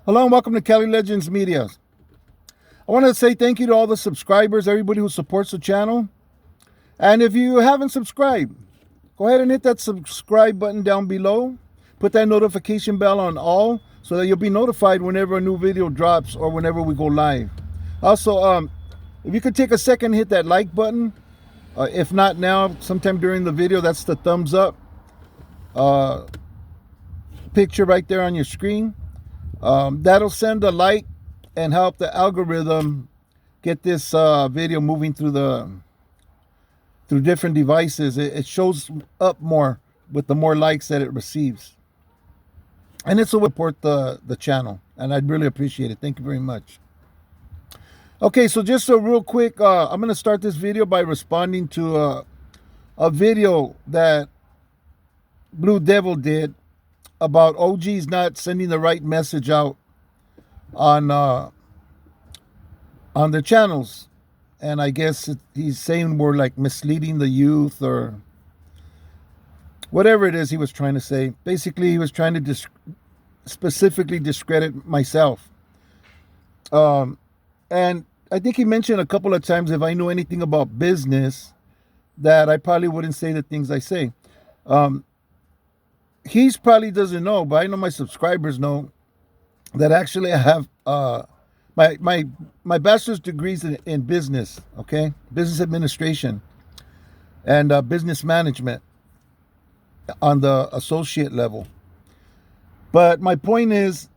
Hello and welcome to Cali Legends Media. I want to say thank you to all the subscribers, everybody who supports the channel. And if you haven't subscribed, go ahead and hit that subscribe button down below. Put that notification bell on all so that you'll be notified whenever a new video drops or whenever we go live. Also, if you could take a second, hit that like button. If not now, sometime during the video, that's the thumbs up picture right there on your screen. That'll send a like and help the algorithm get this video moving through different devices. It shows up more with the more likes that it receives, and it's a way to support the channel, and I'd really appreciate it. Thank you very much. Okay, so just a real quick, I'm going to start this video by responding to a video that Blue Devil did about OGs not sending the right message out on their channels, and I guess he's saying we're like misleading the youth or whatever it is he was trying to say. Basically, he was trying to specifically discredit myself, and I think he mentioned a couple of times if I knew anything about business, that I probably wouldn't say the things I say. He probably doesn't know, but I know my subscribers know that actually I have my bachelor's degrees in business, okay, business administration and business management on the associate level. But my point is,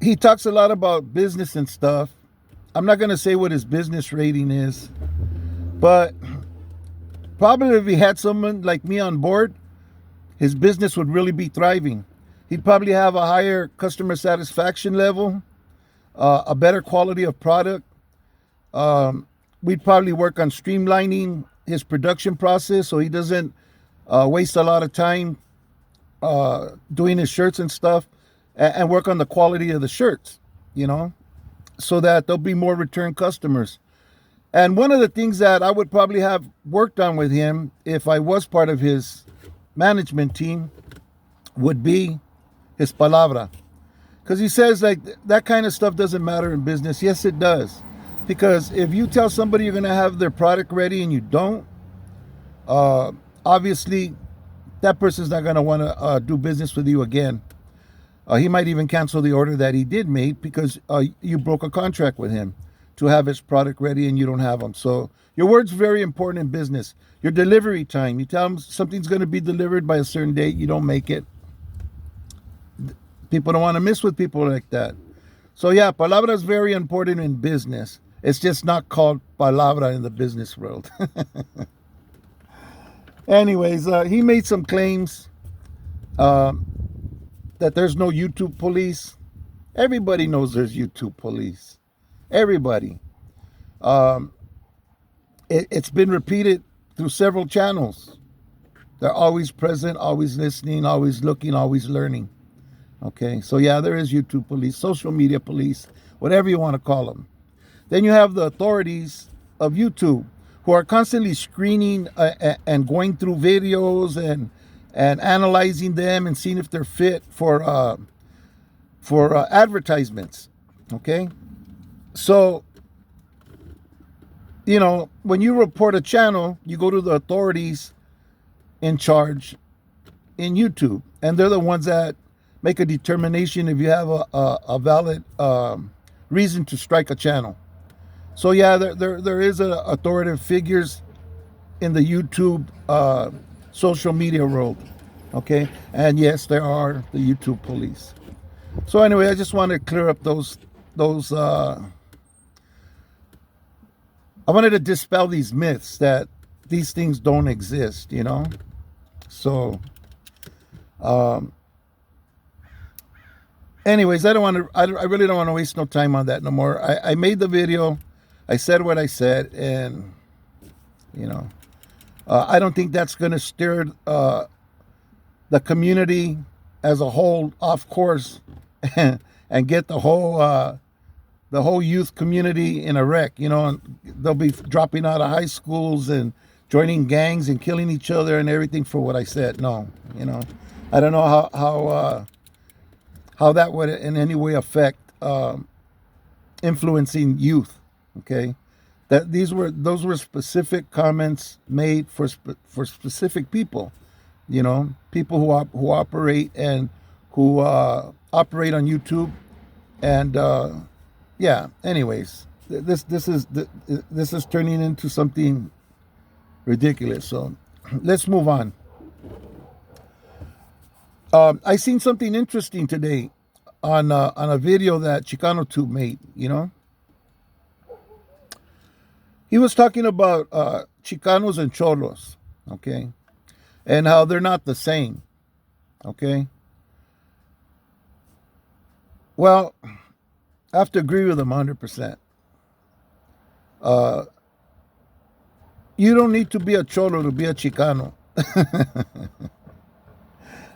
he talks a lot about business and stuff. I'm not going to say what his business rating is, but probably if he had someone like me on board, his business would really be thriving. He'd probably have a higher customer satisfaction level, a better quality of product. We'd probably work on streamlining his production process so he doesn't waste a lot of time doing his shirts and stuff, and work on the quality of the shirts, so that there'll be more return customers. And one of the things that I would probably have worked on with him if I was part of his management team would be his palabra. Because he says like that kind of stuff doesn't matter in business. Yes, it does. Because if you tell somebody you're going to have their product ready and you don't, obviously that person's not going to want to do business with you again. He might even cancel the order that he did make because you broke a contract with him to have his product ready and you don't have them. So your word's very important in business. Your delivery time. You tell them something's going to be delivered by a certain date. You don't make it. People don't want to mess with people like that. So yeah, palabra is very important in business. It's just not called palabra in the business world. Anyways, he made some claims that there's no YouTube police. Everybody knows there's YouTube police. Everybody. It's been repeated through several channels. They're always present, always listening, always looking, always learning. Okay, so yeah, there is YouTube police, social media police, whatever you want to call them. Then you have the authorities of YouTube who are constantly screening and going through videos and analyzing them and seeing if they're fit for advertisements. Okay, so when you report a channel, you go to the authorities in charge in YouTube, and they're the ones that make a determination if you have a valid reason to strike a channel. So yeah, there is authoritative figures in the YouTube social media world, okay? And yes, there are the YouTube police. So anyway, I just want to clear up those I wanted to dispel these myths that these things don't exist, So anyways, I really don't want to waste no time on that no more. I made the video, I said what I said, and I don't think that's going to steer the community as a whole off course and get the whole youth community in a wreck. And they'll be dropping out of high schools and joining gangs and killing each other and everything for what I said. No, I don't know how that would in any way affect influencing youth. Okay, those were specific comments made for specific people. People who operate and who operate on YouTube, and yeah. Anyways, this is turning into something ridiculous. So let's move on. I seen something interesting today on a video that Chicano Tube made. He was talking about Chicanos and Cholos, okay, and how they're not the same, okay. Well, I have to agree with him 100%. You don't need to be a Cholo to be a Chicano.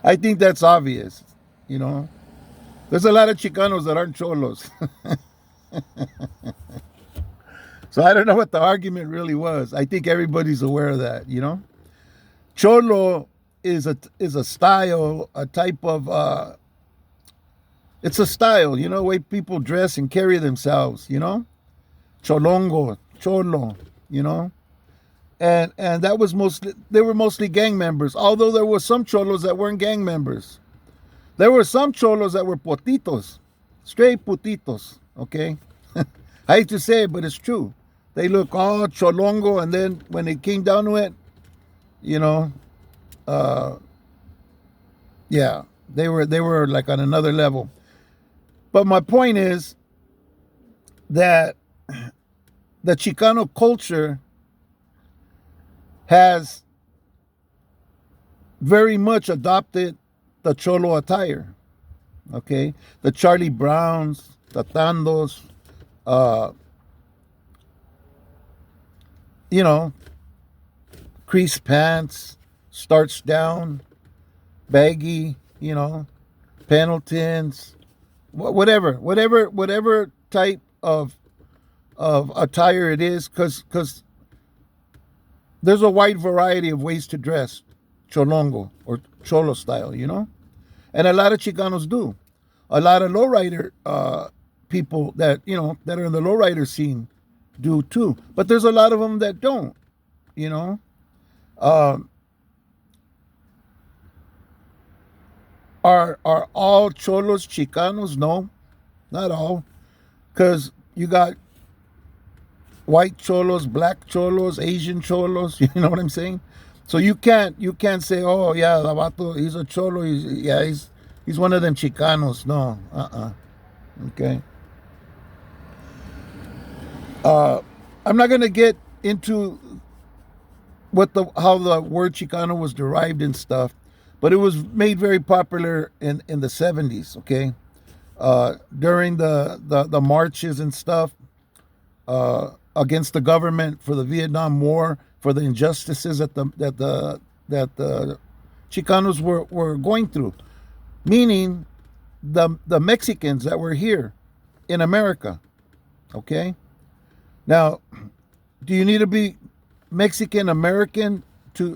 I think that's obvious, There's a lot of Chicanos that aren't Cholos. So I don't know what the argument really was. I think everybody's aware of that, Cholo is a style, a type of it's a style, way people dress and carry themselves, Cholongo, Cholo, and that was they were mostly gang members, although there were some Cholos that weren't gang members. There were some Cholos that were potitos, straight putitos, okay? I hate to say it, but it's true. They look all cholongo, and then when it came down to it, yeah, they were like on another level. But my point is that the Chicano culture has very much adopted the Cholo attire, okay? The Charlie Browns, the Tandos, creased pants, starched down, baggy, Pendletons, whatever type of attire it is, because there's a wide variety of ways to dress, Cholongo or Cholo style, and a lot of Chicanos do. A lot of lowrider people that that are in the lowrider scene do too, but there's a lot of them that don't. Are all Cholos Chicanos? No, not all, because you got white Cholos, black Cholos, Asian Cholos. You know what I'm saying? So you can't say, oh yeah, the vato, he's a Cholo. He's one of them Chicanos. No, okay. I'm not gonna get into how the word Chicano was derived and stuff, but it was made very popular in the 70s. Okay, during the marches and stuff against the government for the Vietnam War, for the injustices that the Chicanos were going through, meaning the Mexicans that were here in America. Okay. Now, do you need to be Mexican American to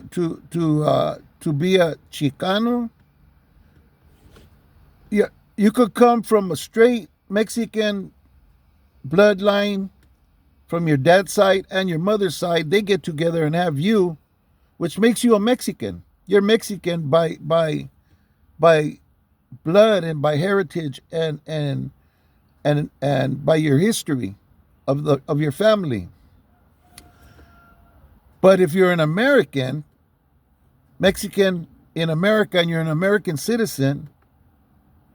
be a Chicano? Yeah, you could come from a straight Mexican bloodline from your dad's side and your mother's side. They get together and have you, which makes you a Mexican. You're Mexican by blood and by heritage and by your history of your family. But if you're an American, Mexican in America, and you're an American citizen,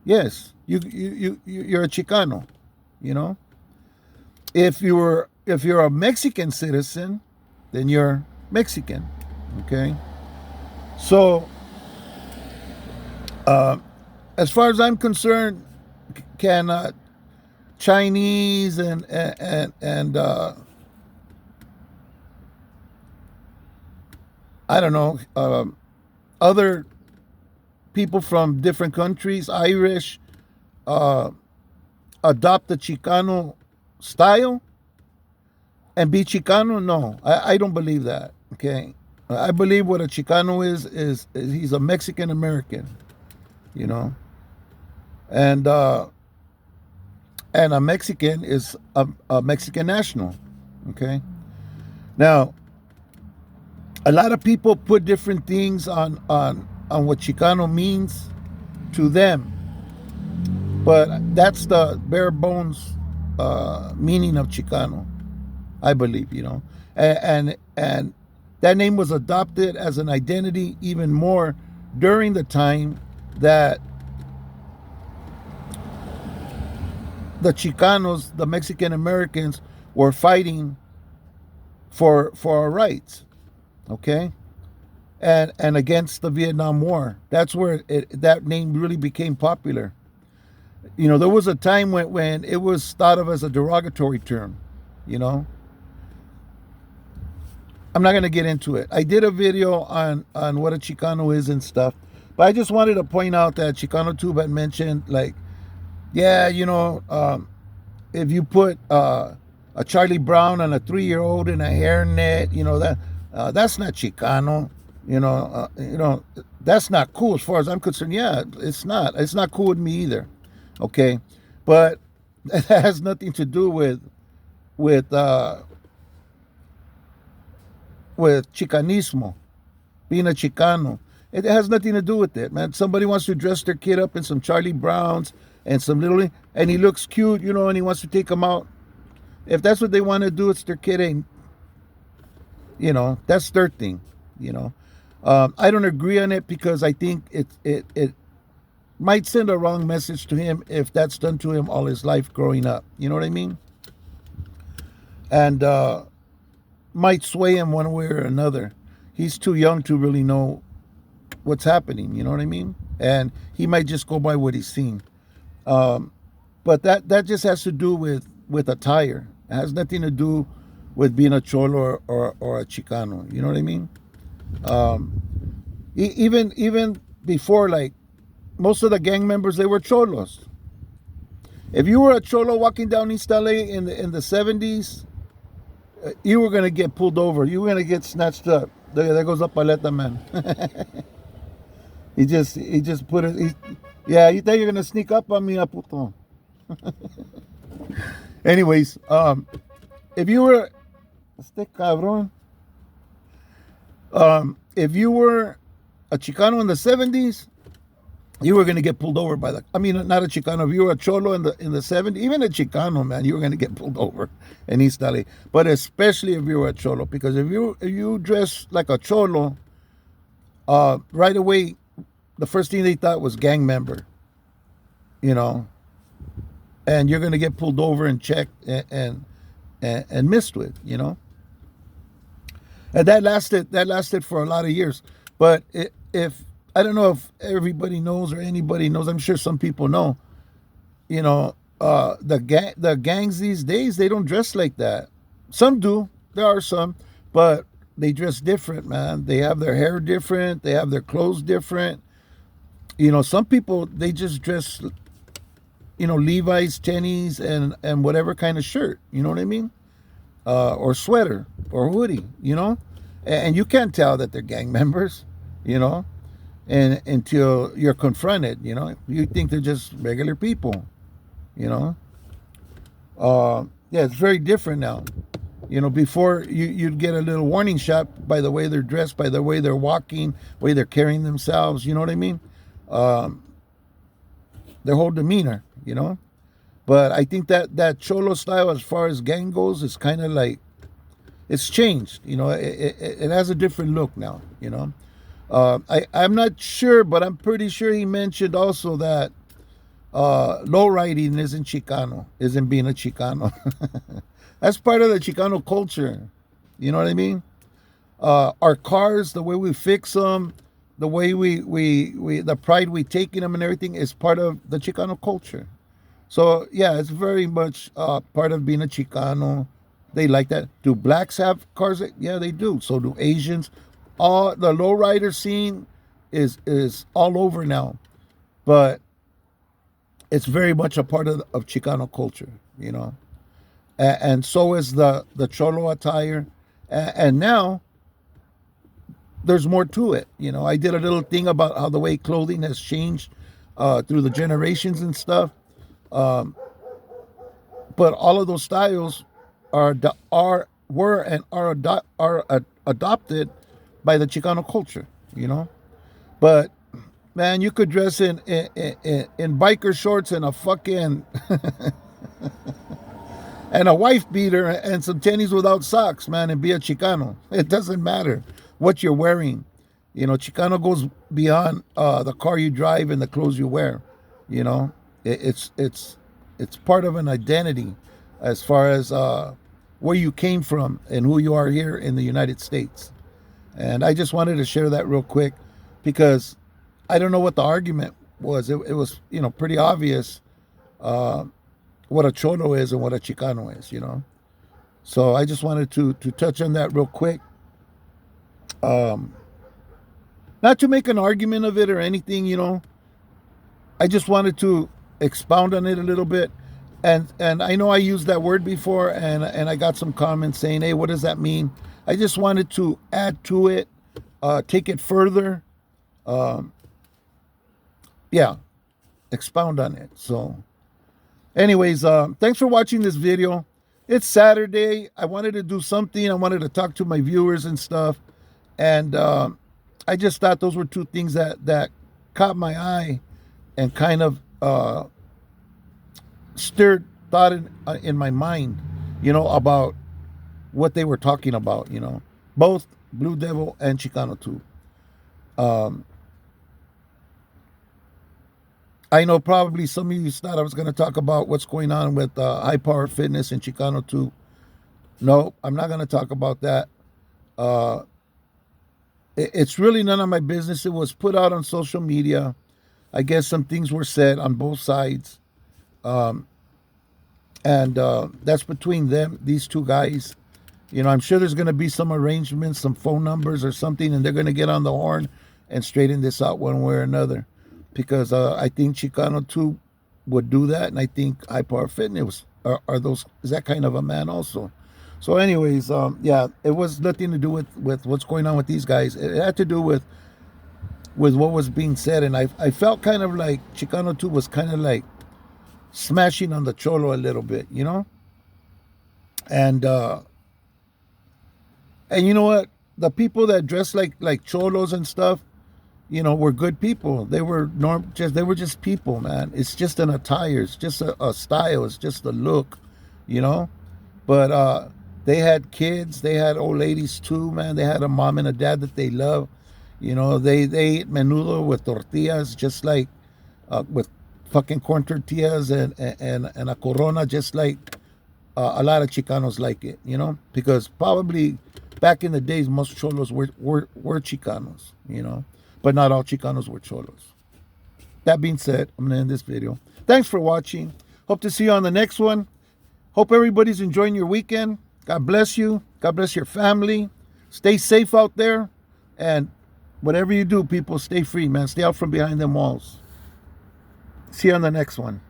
yes, you're a Chicano. If you're a Mexican citizen, then you're Mexican. Okay. So, as far as I'm concerned, can Chinese and I don't know, other people from different countries, Irish, adopt the Chicano style and be Chicano? No, I don't believe that. Okay, I believe what a Chicano is he's a Mexican American, you know, and uh, and a Mexican is a Mexican national. Okay, now a lot of people put different things on what Chicano means to them, but that's the bare bones meaning of Chicano, I believe, you know, and that name was adopted as an identity even more during the time that the Chicanos, the Mexican Americans, were fighting for our rights, okay, and against the Vietnam War. That's where that name really became popular. You know, there was a time when it was thought of as a derogatory term, you know. I'm not going to get into it. I did a video on what a Chicano is and stuff, but I just wanted to point out that Chicano Tube had mentioned, like, yeah, you know, if you put a Charlie Brown on a 3-year-old in a hairnet, you know, that's not Chicano. You know, that's not cool as far as I'm concerned. Yeah, it's not. It's not cool with me either. Okay, but that has nothing to do with uh, with Chicanismo, being a Chicano. It has nothing to do with it, man. Somebody wants to dress their kid up in some Charlie Browns and some little, and he looks cute, you know, and he wants to take them out. If that's what they want to do, it's their kid. Ain't, you know, that's their thing. You know, I don't agree on it because I think it might send a wrong message to him if that's done to him all his life growing up. You know what I mean? And might sway him one way or another. He's too young to really know what's happening. You know what I mean? And he might just go by what he's seen. But that just has to do with attire. It has nothing to do with being a cholo or a Chicano. You know what I mean? Even before, like, most of the gang members, they were cholos. If you were a cholo walking down East LA in the 70s, you were gonna get pulled over. You were gonna get snatched up. There goes up Paleta, man. he just put it. Yeah, you think you're gonna sneak up on me, puto. Anyways, if you were este cabrón, if you were a Chicano in the 70s, you were going to get pulled over by the, I mean, not a Chicano. If you were a Cholo in the 70s, even a Chicano, man, you were going to get pulled over in East LA. But especially if you were a Cholo, because if you dress like a Cholo, right away, the first thing they thought was gang member, you know, and you're going to get pulled over and checked and messed with, you know. And that lasted for a lot of years. But if I don't know if everybody knows or anybody knows, I'm sure some people know, you know, the gangs these days, they don't dress like that. Some do. There are some, but they dress different, man. They have their hair different. They have their clothes different. You know, some people, they just dress, you know, Levi's, tennies, and whatever kind of shirt. You know what I mean? Or sweater or hoodie, you know? And you can't tell that they're gang members, you know? And until you're confronted, you know, you think they're just regular people, you know. Yeah, it's very different now. You know, before you'd get a little warning shot by the way they're dressed, by the way they're walking, way they're carrying themselves. You know what I mean? Their whole demeanor, you know. But I think that cholo style, as far as gang goes, is kind of like, it's changed. You know, it has a different look now. You know. I'm not sure, but I'm pretty sure he mentioned also that low riding isn't Chicano, isn't being a Chicano. That's part of the Chicano culture. You know what I mean? Our cars, the way we fix them, the way the pride we take in them and everything is part of the Chicano culture. So yeah, it's very much part of being a Chicano. They like that. Do blacks have cars? Yeah, they do. So do Asians. All the lowrider scene is all over now, but it's very much a part of Chicano culture, you know, and so is the cholo attire, and now there's more to it. You know, I did a little thing about how the way clothing has changed through the generations and stuff. Um, but all of those styles are adopted by the Chicano culture. You know, but man, you could dress in biker shorts and a fucking and a wife beater and some tennies without socks, man, and be a Chicano. It doesn't matter what you're wearing. You know, Chicano goes beyond the car you drive and the clothes you wear. You know, it's part of an identity as far as where you came from and who you are here in the United States. And I just wanted to share that real quick because I don't know what the argument was. It was, you know, pretty obvious what a Cholo is and what a Chicano is, you know. So I just wanted to touch on that real quick. Not to make an argument of it or anything, you know. I just wanted to expound on it a little bit. And I know I used that word before, and I got some comments saying, hey, what does that mean? I just wanted to add to it, take it further. Yeah, expound on it. So anyways, thanks for watching this video. It's Saturday. I wanted to do something. I wanted to talk to my viewers and stuff. And I just thought those were two things that caught my eye and kind of stirred thought in my mind, you know, about what they were talking about, you know, both Blue Devil and Chicano too. I know probably some of you thought I was going to talk about what's going on with High Power Fitness and Chicano too. No, I'm not going to talk about that. It's really none of my business. It was put out on social media. I guess some things were said on both sides. And that's between them, these two guys. You know, I'm sure there's going to be some arrangements, some phone numbers or something, and they're going to get on the horn and straighten this out one way or another. Because I think Chicano too would do that, and I think High Power Fitness is that kind of a man also. So anyways, yeah, it was nothing to do with what's going on with these guys. It had to do with what was being said, and I felt kind of like Chicano too was kind of like smashing on the Cholo a little bit, you know. And you know what? The people that dress like Cholos and stuff, you know, were good people. They were just people, man. It's just an attire. It's just a style. It's just a look, you know. But they had kids. They had old ladies too, man. They had a mom and a dad that they love. You know, they ate menudo with tortillas, just like with fucking corn tortillas and a corona, just like a lot of Chicanos like it, you know, because probably back in the days most Cholos were Chicanos, you know. But not all Chicanos were Cholos. That being said, I'm going to end this video. Thanks for watching. Hope to see you on the next one. Hope everybody's enjoying your weekend. God bless you. God bless your family. Stay safe out there. And whatever you do, people, stay free, man. Stay out from behind them walls. See you on the next one.